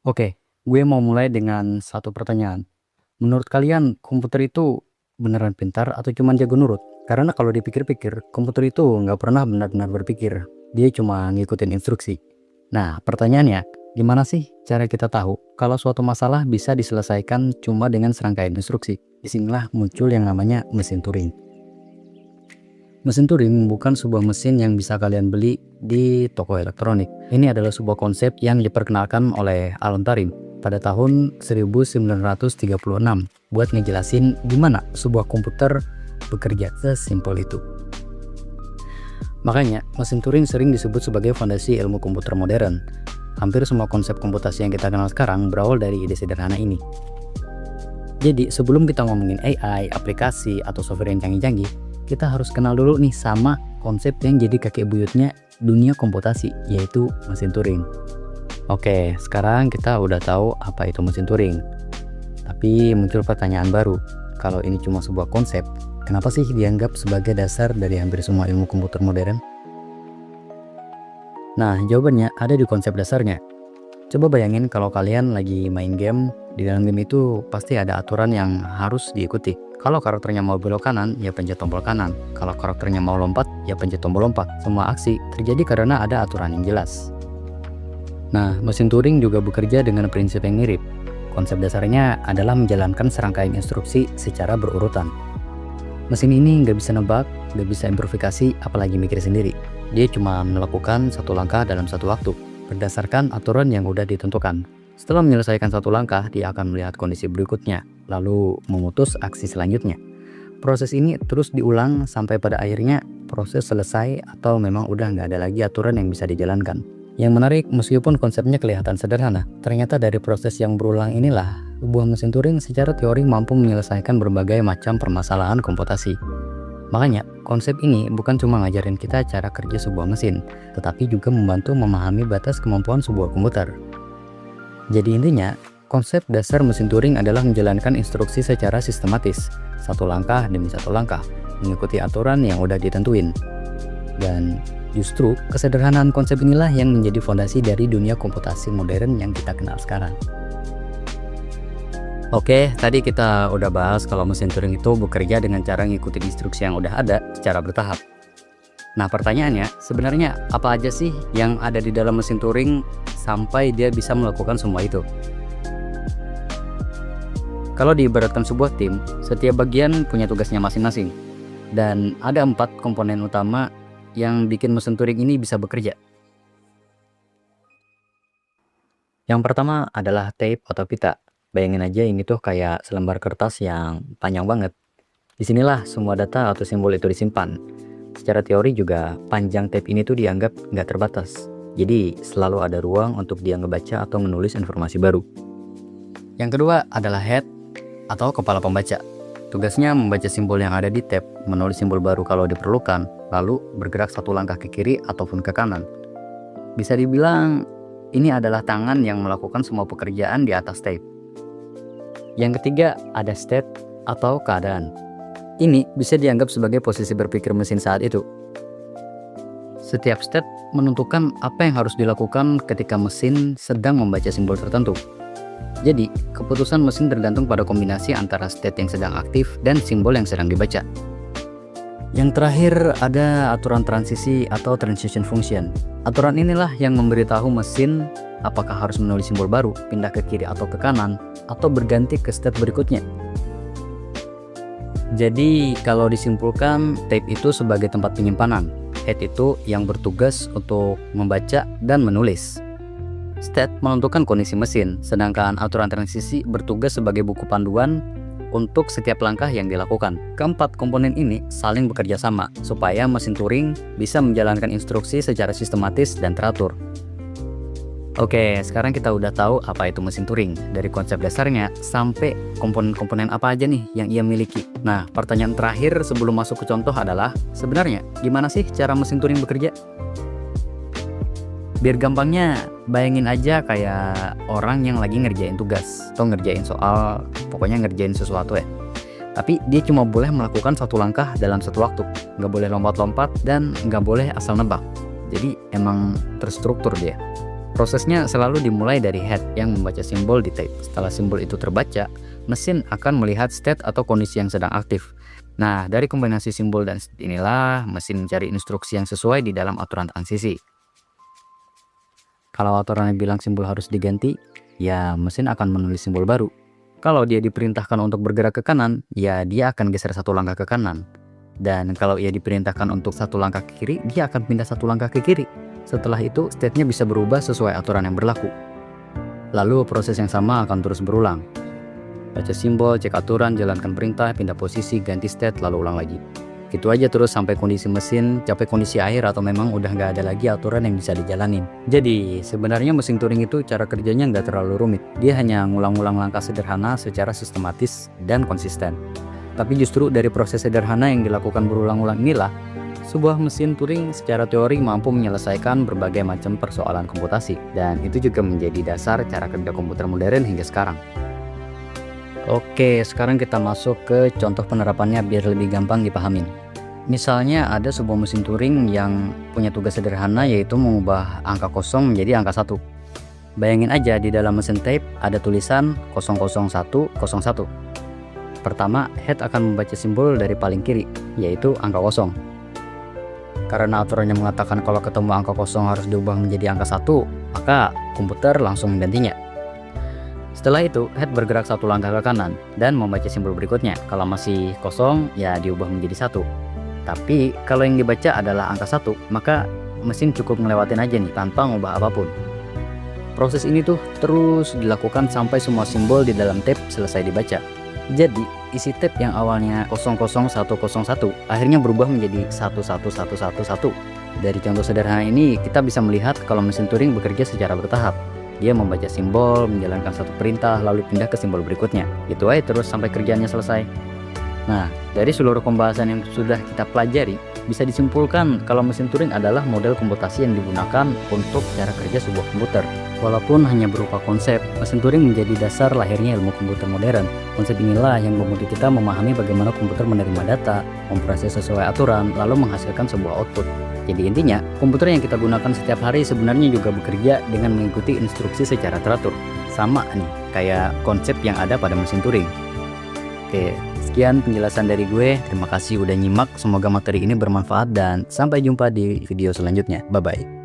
Oke, gue mau mulai dengan satu pertanyaan. Menurut kalian, komputer itu beneran pintar atau cuma jago nurut? Karena kalau dipikir-pikir, komputer itu nggak pernah benar-benar berpikir. Dia cuma ngikutin instruksi. Nah, pertanyaannya, gimana sih cara kita tahu kalau suatu masalah bisa diselesaikan cuma dengan serangkaian instruksi? Disinilah muncul yang namanya mesin Turing. Mesin Turing bukan sebuah mesin yang bisa kalian beli di toko elektronik. Ini adalah sebuah konsep yang diperkenalkan oleh Alan Turing pada tahun 1936 buat ngejelasin gimana sebuah komputer bekerja sesimpel itu. Makanya, mesin Turing sering disebut sebagai fondasi ilmu komputer modern. Hampir semua konsep komputasi yang kita kenal sekarang berawal dari ide sederhana ini. Jadi, sebelum kita ngomongin AI, aplikasi, atau software yang canggih-canggih, kita harus kenal dulu nih sama konsep yang jadi kakek buyutnya dunia komputasi, yaitu mesin Turing. Oke, sekarang kita udah tahu apa itu mesin Turing. Tapi muncul pertanyaan baru. Kalau ini cuma sebuah konsep, kenapa sih dianggap sebagai dasar dari hampir semua ilmu komputer modern? Nah, jawabannya ada di konsep dasarnya. Coba bayangin kalau kalian lagi main game, di dalam game itu pasti ada aturan yang harus diikuti. Kalau karakternya mau belok kanan, ya pencet tombol kanan. Kalau karakternya mau lompat, ya pencet tombol lompat. Semua aksi terjadi karena ada aturan yang jelas. Nah, mesin Turing juga bekerja dengan prinsip yang mirip. Konsep dasarnya adalah menjalankan serangkaian instruksi secara berurutan. Mesin ini nggak bisa nebak, nggak bisa improvisasi, apalagi mikir sendiri. Dia cuma melakukan satu langkah dalam satu waktu, berdasarkan aturan yang udah ditentukan. Setelah menyelesaikan satu langkah, dia akan melihat kondisi berikutnya, lalu memutus aksi selanjutnya. Proses ini terus diulang sampai pada akhirnya proses selesai atau memang udah nggak ada lagi aturan yang bisa dijalankan. Yang menarik, meskipun konsepnya kelihatan sederhana, ternyata dari proses yang berulang inilah, sebuah mesin Turing secara teori mampu menyelesaikan berbagai macam permasalahan komputasi. Makanya, konsep ini bukan cuma ngajarin kita cara kerja sebuah mesin, tetapi juga membantu memahami batas kemampuan sebuah komputer. Jadi intinya, konsep dasar mesin Turing adalah menjalankan instruksi secara sistematis, satu langkah demi satu langkah, mengikuti aturan yang udah ditentuin. Dan justru kesederhanaan konsep inilah yang menjadi fondasi dari dunia komputasi modern yang kita kenal sekarang. Oke, tadi kita udah bahas kalau mesin Turing itu bekerja dengan cara ngikutin instruksi yang udah ada secara bertahap. Nah, pertanyaannya, sebenarnya apa aja sih yang ada di dalam mesin Turing sampai dia bisa melakukan semua itu? Kalau diibaratkan sebuah tim, setiap bagian punya tugasnya masing-masing. Dan ada 4 komponen utama yang bikin mesin Turing ini bisa bekerja. Yang pertama adalah tape atau pita. Bayangin aja ini tuh kayak selembar kertas yang panjang banget. Disinilah semua data atau simbol itu disimpan. Secara teori juga panjang tape ini tuh dianggap nggak terbatas. Jadi selalu ada ruang untuk dia ngebaca atau menulis informasi baru. Yang kedua adalah head atau kepala pembaca. Tugasnya membaca simbol yang ada di tape, menulis simbol baru kalau diperlukan, lalu bergerak satu langkah ke kiri ataupun ke kanan. Bisa dibilang ini adalah tangan yang melakukan semua pekerjaan di atas tape. Yang ketiga ada state atau keadaan. Ini bisa dianggap sebagai posisi berpikir mesin saat itu. Setiap state menentukan apa yang harus dilakukan ketika mesin sedang membaca simbol tertentu. Jadi, keputusan mesin tergantung pada kombinasi antara state yang sedang aktif dan simbol yang sedang dibaca. Yang terakhir ada aturan transisi atau transition function. Aturan inilah yang memberitahu mesin apakah harus menulis simbol baru, pindah ke kiri atau ke kanan, atau berganti ke state berikutnya. Jadi kalau disimpulkan, tape itu sebagai tempat penyimpanan, head itu yang bertugas untuk membaca dan menulis. State menentukan kondisi mesin, sedangkan aturan transisi bertugas sebagai buku panduan untuk setiap langkah yang dilakukan. Keempat komponen ini saling bekerja sama supaya mesin Turing bisa menjalankan instruksi secara sistematis dan teratur. Oke, sekarang kita udah tahu apa itu mesin Turing, dari konsep dasarnya sampai komponen-komponen apa aja nih yang ia miliki. Nah, pertanyaan terakhir sebelum masuk ke contoh adalah, sebenarnya gimana sih cara mesin Turing bekerja? Biar gampangnya, bayangin aja kayak orang yang lagi ngerjain tugas atau ngerjain soal, pokoknya ngerjain sesuatu ya. Tapi dia cuma boleh melakukan satu langkah dalam satu waktu, nggak boleh lompat-lompat dan nggak boleh asal nebak. Jadi emang terstruktur dia. Prosesnya selalu dimulai dari head yang membaca simbol di tape. Setelah simbol itu terbaca, mesin akan melihat state atau kondisi yang sedang aktif. Nah, dari kombinasi simbol dan state inilah mesin mencari instruksi yang sesuai di dalam aturan transisi. Kalau aturannya bilang simbol harus diganti, ya mesin akan menulis simbol baru. Kalau dia diperintahkan untuk bergerak ke kanan, ya dia akan geser satu langkah ke kanan. Dan kalau ia diperintahkan untuk satu langkah ke kiri, dia akan pindah satu langkah ke kiri. Setelah itu, state-nya bisa berubah sesuai aturan yang berlaku. Lalu proses yang sama akan terus berulang. Baca simbol, cek aturan, jalankan perintah, pindah posisi, ganti state, lalu ulang lagi. Gitu aja terus sampai kondisi mesin capai kondisi akhir atau memang udah nggak ada lagi aturan yang bisa dijalanin. Jadi sebenarnya mesin Turing itu cara kerjanya nggak terlalu rumit. Dia hanya ngulang-ngulang langkah sederhana secara sistematis dan konsisten. Tapi justru dari proses sederhana yang dilakukan berulang-ulang inilah sebuah mesin Turing secara teori mampu menyelesaikan berbagai macam persoalan komputasi. Dan itu juga menjadi dasar cara kerja komputer modern hingga sekarang. Oke, sekarang kita masuk ke contoh penerapannya biar lebih gampang dipahamin. Misalnya ada sebuah mesin Turing yang punya tugas sederhana yaitu mengubah angka kosong menjadi angka 1. Bayangin aja di dalam mesin tape ada tulisan 00101. Pertama, head akan membaca simbol dari paling kiri, yaitu angka 0. Karena aturannya mengatakan kalau ketemu angka 0 harus diubah menjadi angka 1, maka komputer langsung menggantinya. Setelah itu, head bergerak satu langkah ke kanan dan membaca simbol berikutnya. Kalau masih 0, ya diubah menjadi 1. Tapi kalau yang dibaca adalah angka 1, maka mesin cukup ngelewatin aja nih tanpa ngubah apapun. Proses ini tuh terus dilakukan sampai semua simbol di dalam tape selesai dibaca. Jadi, isi tape yang awalnya 00101 akhirnya berubah menjadi 11111. Dari contoh sederhana ini, kita bisa melihat kalau mesin Turing bekerja secara bertahap. Dia membaca simbol, menjalankan satu perintah, lalu pindah ke simbol berikutnya. Itu aja terus sampai kerjaannya selesai. Nah, dari seluruh pembahasan yang sudah kita pelajari, bisa disimpulkan kalau mesin Turing adalah model komputasi yang digunakan untuk cara kerja sebuah komputer. Walaupun hanya berupa konsep, mesin Turing menjadi dasar lahirnya ilmu komputer modern. Konsep inilah yang membantu kita memahami bagaimana komputer menerima data, memproses sesuai aturan, lalu menghasilkan sebuah output. Jadi intinya, komputer yang kita gunakan setiap hari sebenarnya juga bekerja dengan mengikuti instruksi secara teratur. Sama nih, kayak konsep yang ada pada mesin Turing. Oke, sekian penjelasan dari gue. Terima kasih udah nyimak, semoga materi ini bermanfaat dan sampai jumpa di video selanjutnya. Bye-bye.